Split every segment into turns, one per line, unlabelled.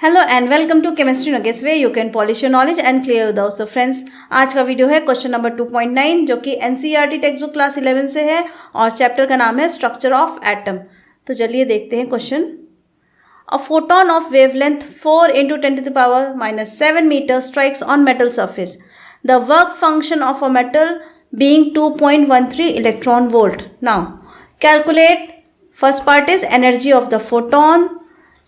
Hello and welcome to chemistry nuggets way you can polish your knowledge and clear your doubts. So friends, आज का video है question number 2.9 जो कि NCERT text book class 11 से है और chapter का नाम है स्ट्रक्चर ऑफ एटम। तो चलिए देखते हैं question. A photon of wavelength 4 × 10⁻⁻7 metre strikes on metal surface. The work function of a metal being 2.13 electron volt. Now calculate. First part is energy of the photon.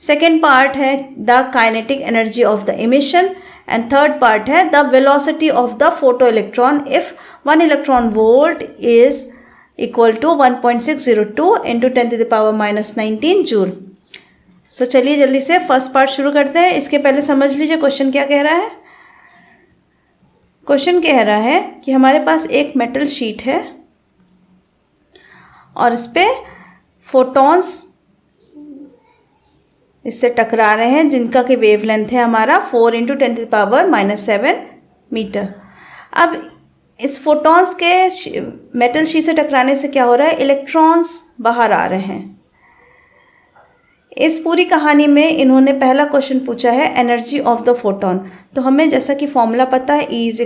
Second part है the kinetic energy of the emission and third part है the velocity of the photo electron if 1 electron volt is equal to 1.602 × 10⁻⁻19 joule. So चलिए जल्दी से first part शुरू करते हैं। इसके पहले समझ लीजिए क्वेश्चन क्या कह रहा है। क्वेश्चन कह रहा है कि हमारे पास एक मेटल शीट है और इस पे फोटॉन्स इससे टकरा रहे हैं जिनका कि वेवलेंथ है हमारा 4 × 10⁻⁻7 मीटर। अब इस फोटॉन्स के मेटल शीट से टकराने से क्या हो रहा है, इलेक्ट्रॉन्स बाहर आ रहे हैं। इस पूरी कहानी में इन्होंने पहला क्वेश्चन पूछा है एनर्जी ऑफ द फोटोन। तो हमें जैसा कि फॉर्मूला पता है E =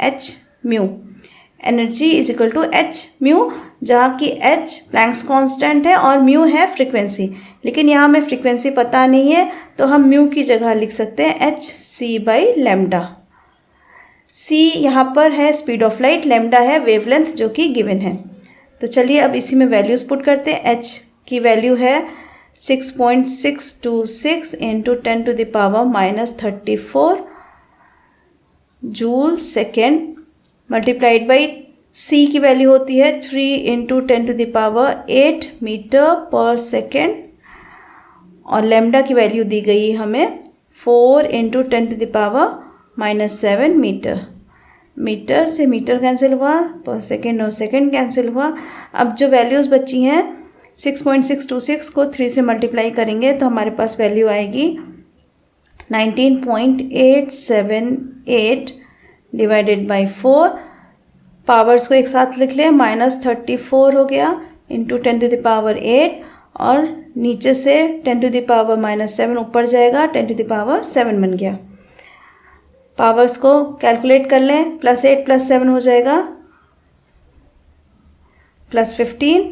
h/μ, एनर्जी = h/μ, जहाँ की h प्लैंक्स कांस्टेंट है और म्यू है फ्रीक्वेंसी। लेकिन यहाँ हमें फ्रीक्वेंसी पता नहीं है तो हम म्यू की जगह लिख सकते हैं hc/λ। c यहाँ पर है स्पीड ऑफ लाइट, लैम्डा है वेवलेंथ जो कि गिवन है। तो चलिए अब इसी में वैल्यूज़ पुट करते हैं। h की वैल्यू है 6.626 × 10⁻⁻34 joule second multiplied by c की वैल्यू होती है 3 × 10⁸ मीटर पर सेकेंड और लैम्डा की वैल्यू दी गई हमें 4 × 10⁻⁻7 मीटर। मीटर से मीटर कैंसिल हुआ, पर सेकेंड और सेकेंड कैंसिल हुआ। अब जो वैल्यूज़ बची हैं 6.626 को 3 से मल्टीप्लाई करेंगे तो हमारे पास वैल्यू आएगी 19.878 डिवाइडेड बाई 4। पावर्स को एक साथ लिख लें, -34 हो गया × 10⁸ और नीचे से 10⁻⁻7 ऊपर जाएगा, 10⁻7 बन गया। पावर्स को कैलकुलेट कर लें, +8 + 7 हो जाएगा +15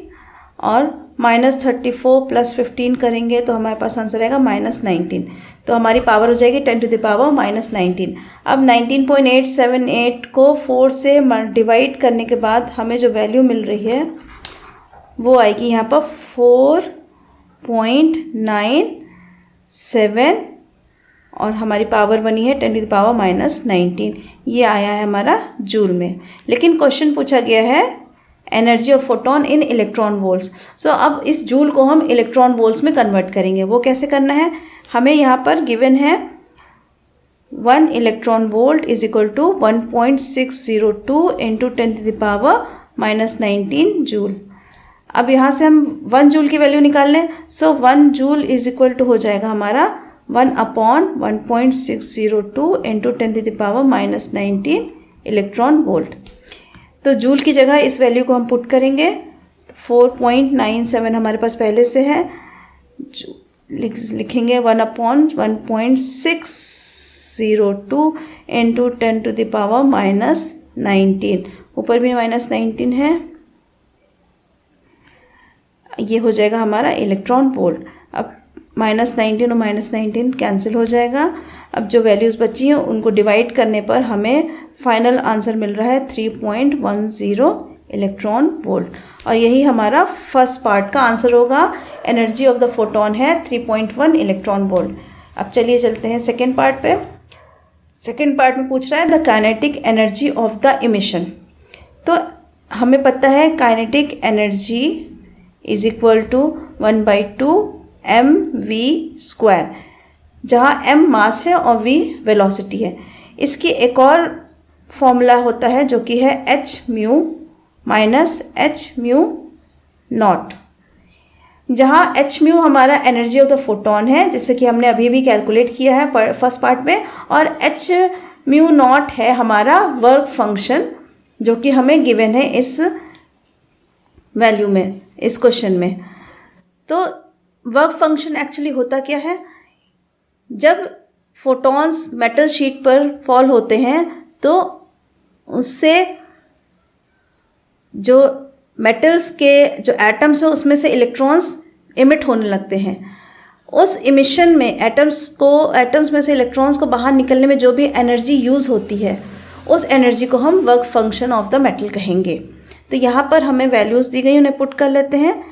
और -34 + 15 करेंगे तो हमारे पास आंसर आएगा -19। तो हमारी पावर हो जाएगी 10⁻⁻19। अब 19.878 को 4 से डिवाइड करने के बाद हमें जो वैल्यू मिल रही है वो आएगी यहाँ पर 4.97 और हमारी पावर बनी है 10⁻⁻19। ये आया है हमारा जूल में। लेकिन क्वेश्चन पूछा गया है energy of photon in electron volts. So अब इस जूल को हम इलेक्ट्रॉन वोल्ट्स में कन्वर्ट करेंगे। वो कैसे करना है, हमें यहाँ पर गिवन है 1 इलेक्ट्रॉन वोल्ट = 1.602 × 10⁻⁻19 जूल। अब यहाँ से हम 1 जूल की वैल्यू निकाल लें। सो 1 जूल = हो जाएगा हमारा 1/1.602 × 10⁻⁻19 इलेक्ट्रॉन वोल्ट। तो जूल की जगह इस वैल्यू को हम पुट करेंगे। 4.97 हमारे पास पहले से है, लिखेंगे 1/1.602 × 10⁻⁻19। ऊपर भी -19 है, ये हो जाएगा हमारा इलेक्ट्रॉन वोल्ट। अब -19 और -19 कैंसिल हो जाएगा। अब जो वैल्यूज़ बची हैं उनको डिवाइड करने पर हमें फाइनल आंसर मिल रहा है 3.10 इलेक्ट्रॉन वोल्ट। और यही हमारा फर्स्ट पार्ट का आंसर होगा। एनर्जी ऑफ द फोटोन है 3.1 इलेक्ट्रॉन वोल्ट। अब चलिए चलते हैं सेकेंड पार्ट पे। सेकेंड पार्ट में पूछ रहा है the kinetic energy of the emission. तो हमें पता है काइनेटिक एनर्जी = 1/2 mv², जहाँ m मास है और v वेलोसिटी है। इसकी एक और फॉर्मूला होता है जो कि है hμ - hμ0, जहाँ hμ हमारा एनर्जी ऑफ द फोटोन है जिससे कि हमने अभी भी कैलकुलेट किया है फर्स्ट पार्ट में, और hμ0 है हमारा वर्क फंक्शन जो कि हमें गिवन है इस वैल्यू में, इस क्वेश्चन में। तो वर्क फंक्शन एक्चुअली होता क्या है, जब फोटॉन्स मेटल शीट पर फॉल होते हैं तो उससे जो मेटल्स के जो एटम्स हैं उसमें से इलेक्ट्रॉन्स इमिट होने लगते हैं। उस इमिशन में एटम्स में से इलेक्ट्रॉन्स को बाहर निकलने में जो भी एनर्जी यूज़ होती है उस एनर्जी को हम work function of the metal कहेंगे। तो यहाँ पर हमें वैल्यूज़ दी गई, उन्हें पुट कर लेते हैं।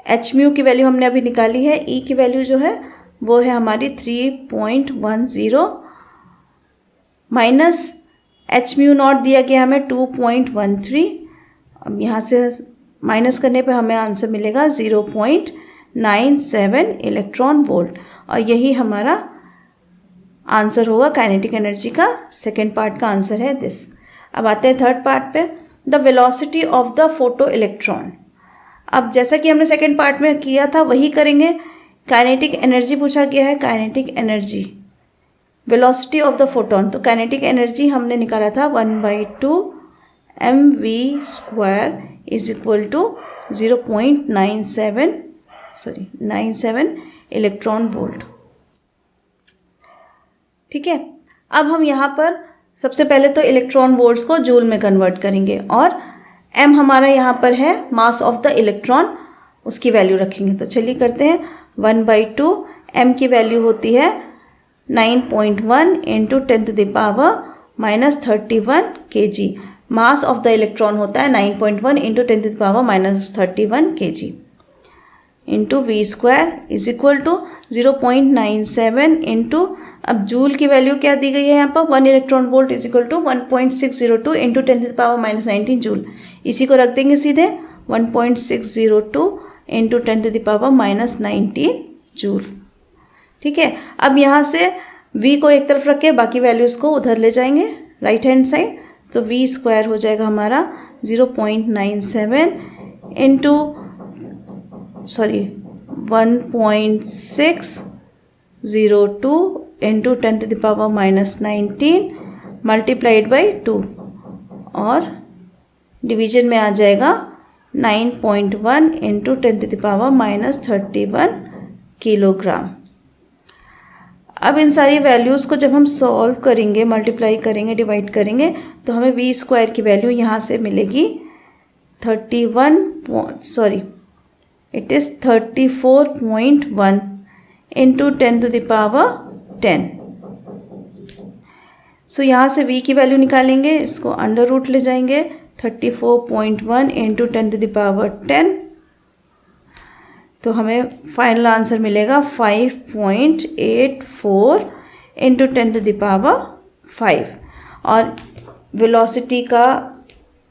एच म्यू की वैल्यू हमने अभी निकाली है, ई की वैल्यू जो है वो है हमारी 3.10 माइनस एच म्यू नॉट दिया गया हमें 2.13। अब यहाँ से माइनस करने पे हमें आंसर मिलेगा 0.97 इलेक्ट्रॉन वोल्ट, और यही हमारा आंसर होगा काइनेटिक एनर्जी का। सेकेंड पार्ट का आंसर है दिस। अब आते हैं थर्ड पार्ट पे, the velocity of the photo electron. अब जैसा कि हमने सेकेंड पार्ट में किया था वही करेंगे। काइनेटिक एनर्जी पूछा गया है, kinetic energy, velocity of the photon. तो काइनेटिक एनर्जी हमने निकाला था 1/2 mv² इज इक्वल टू 97 इलेक्ट्रॉन वोल्ट। ठीक है, अब हम यहाँ पर सबसे पहले तो इलेक्ट्रॉन वोल्ट्स को जूल में कन्वर्ट करेंगे, और m हमारा यहाँ पर है मास ऑफ द इलेक्ट्रॉन, उसकी वैल्यू रखेंगे। तो चलिए करते हैं। 1/2 m की वैल्यू होती है 9.1 × 10⁻³ kg। Mass of the electron होता है 9.1 × 10⁻³ kg into v² is equal to 0.97 into, अब जूल की वैल्यू क्या दी गई है यहाँ पर, 1 electron volt is equal to 1.602 into 10⁻⁻19 joule. इसी को रख देंगे सीधे 1.602 इंटू 10⁻⁻19 जूल। ठीक है, अब यहाँ से v को एक तरफ रख के बाकी वैल्यूज़ को उधर ले जाएंगे राइट हैंड साइड। तो v² हो जाएगा हमारा 0.97 इंटू 1.602 इंटू 10⁻⁻19 मल्टीप्लाइड बाई 2, और डिवीजन में आ जाएगा 9.1 इंटू 10⁻⁻31 किलोग्राम। अब इन सारी वैल्यूज़ को जब हम सॉल्व करेंगे, मल्टीप्लाई करेंगे, डिवाइड करेंगे, तो हमें v² की वैल्यू यहाँ से मिलेगी 34.1 इंटू 10⁻10। सो यहाँ से v की वैल्यू निकालेंगे, इसको अंडर रूट ले जाएंगे, 34.1 इंटू 10⁻10, तो हमें फाइनल आंसर मिलेगा 5.84 इंटू 10⁵, और वेलोसिटी का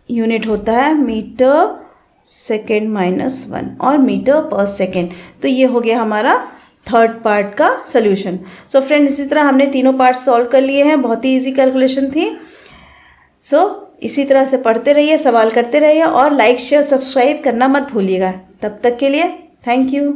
यूनिट होता है मीटर सेकेंड -1 और मीटर पर सेकेंड। तो ये हो गया हमारा थर्ड पार्ट का सोल्यूशन। सो फ्रेंड, इसी तरह हमने तीनों पार्ट सॉल्व कर लिए हैं, बहुत ही इजी कैलकुलेशन थी। इसी तरह से पढ़ते रहिए, सवाल करते रहिए, और लाइक शेयर सब्सक्राइब करना मत भूलिएगा। तब तक के लिए थैंक यू।